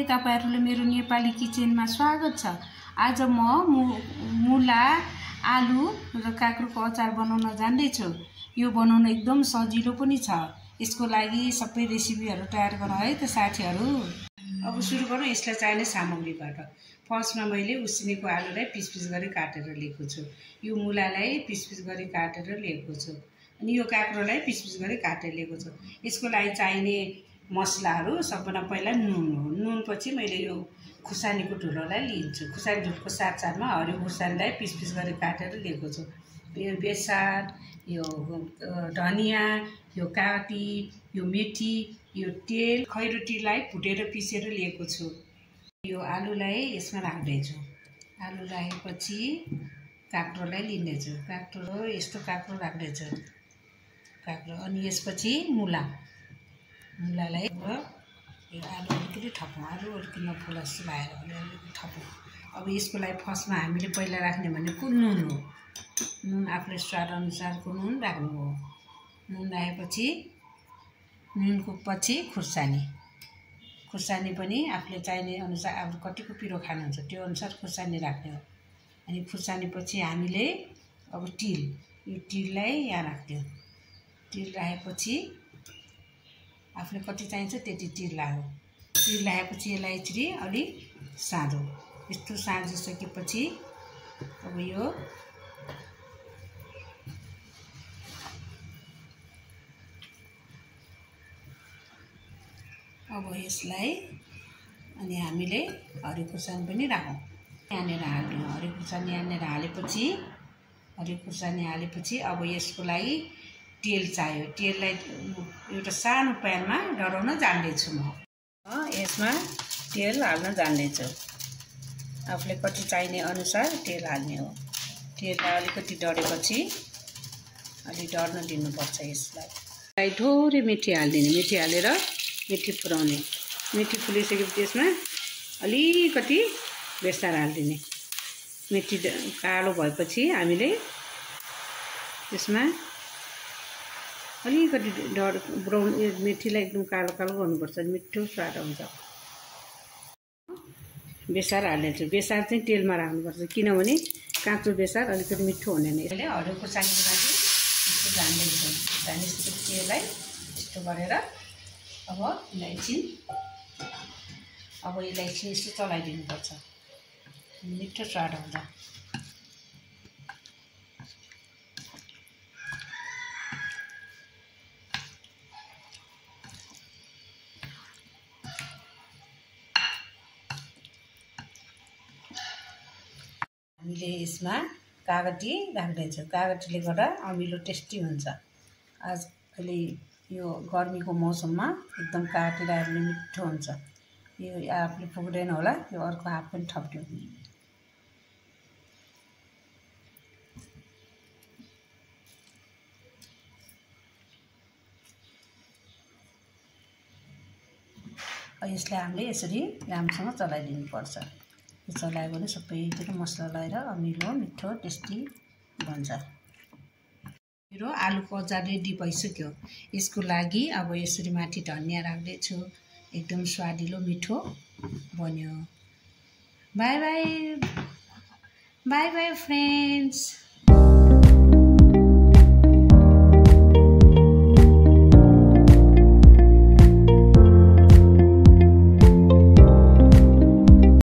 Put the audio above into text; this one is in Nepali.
तपाईहरुले मेरो नेपाली किचनमा स्वागत छ। आज म मुला, आलु र काँक्रोको अचार बनाउन जान्दै छु। यो बनाउन एकदम सजिलो पनि छ। यसको लागि सबै रेसिपीहरु तयार गरौँ है त साथीहरु। अब सुरु गरौँ यसलाई चाहिने सामग्रीबाट। फर्स्टमा मैले उसिनेको आलुलाई पिस-पिस गरी काटेर लिएको छु। यो मुलालाई पिस-पिस गरी काटेर लिएको छु। अनि यो काँक्रोलाई पिस-पिस गरी काटेर लिएको छु। यसको लागि चाहिने मसलाहरु सबभन्दा पहिला नुन हो। नुन पछि मैले यो खुर्सानीको धुलोलाई लिन्छु। खुर्सानी धुलोको साथसाथमा हरियो खुर्सानीलाई पिस-पिस गरी काटेर लिएको छु। यो बेसार, यो धनिया, यो काटी, यो मेथी, यो तेल, खैरोटीलाई भुटेर पिसेर लिएको छु। यो आलुलाई यसमा राख्दै छु। आलु राखेपछि काँक्रोलाई लिँदै छु। काँक्रो यस्तो काँक्रो राख्दै छु। काँक्रो अनि यसपछि मुलालाई यो आलु अलिकति थपौँ। आलु अलिकति नफुला जस्तो लागेर अलिकति थपौँ। अब यसको लागि फर्स्टमा हामीले पहिला राख्ने भनेको नुन हो। नुन आफूले स्वाद अनुसारको नुन राख्नु हो। नुन राखेपछि नुनको पछि खुर्सानी। खुर्सानी पनि आफूले चाहिने अनुसार अब कतिको पिरो खानुहुन्छ त्यो अनुसार खुर्सानी राख्ने हो। अनि खुर्सानी पछि हामीले अब तिल, यो तिललाई यहाँ राख्दियौ। तिल राखेपछि आफूले कति चाहिन्छ त्यति तिल लाग्यो। तिल राखेपछि यसलाई यसरी अलि साँधौँ। यस्तो साँझिसकेपछि अब यो यसलाई अनि हामीले हरियो खुर्सानी पनि राखौँ। यहाँनिर हाल्दियौँ। हरियो खुर्सानी यहाँनिर हालेपछि अब यसको लागि तेल चाहियो। तेललाई एउटा सानो प्यानमा डढाउन जान्दैछु म। यसमा तेल हाल्न जान्दैछु। आफूले कति चाहिने अनुसार तेल हाल्ने हो। तेललाई अलिकति डढेपछि अलि डढ्न दिनुपर्छ यसलाई। थोरै मेथी हालिदिने। मेथी हालेर मेथी पुराउने। मेथी फुलिसकेपछि यसमा अलिकति बेसार हालिदिने। मेथी कालो भएपछि हामीले त्यसमा अलिकति ब्राउन मेथीलाई एकदम कालो कालो गर्नुपर्छ। मिठो स्वाद आउँछ। बेसार हाल्नेछु। बेसार चाहिँ तेलमा राख्नुपर्छ किनभने काँचो बेसार अलिकति मिठो हुँदैन। यसले हरियो खुर्सानीको लागि यस्तो झान्दैछु। झानिसकेपछि यसलाई यस्तो गरेर अब यसलाई यस्तो चलाइदिनुपर्छ। मिठो स्वाद आउँछ। हामीले यसमा कागती राख्दैछौँ। कागतीले गर्दा अमिलो टेस्टी हुन्छ। आजकल यो गर्मीको मौसममा एकदम कागती राख्यो भने मिठो हुन्छ। यो आफूले पुग्दैन होला यो अर्को हात पनि थप्दियौ। यसलाई हामीले यसरी राम्रोसँग चलाइदिनुपर्छ। यो चलायो भने सबैतिर मसला लगाएर अमिलो मिठो टेस्टी बन्छ। मेरो आलुको अचार रेडी भइसक्यो। यसको लागि अब यसरी माथि धनिया राख्दैछु। एकदम स्वादिलो मिठो बन्यो। By by friends.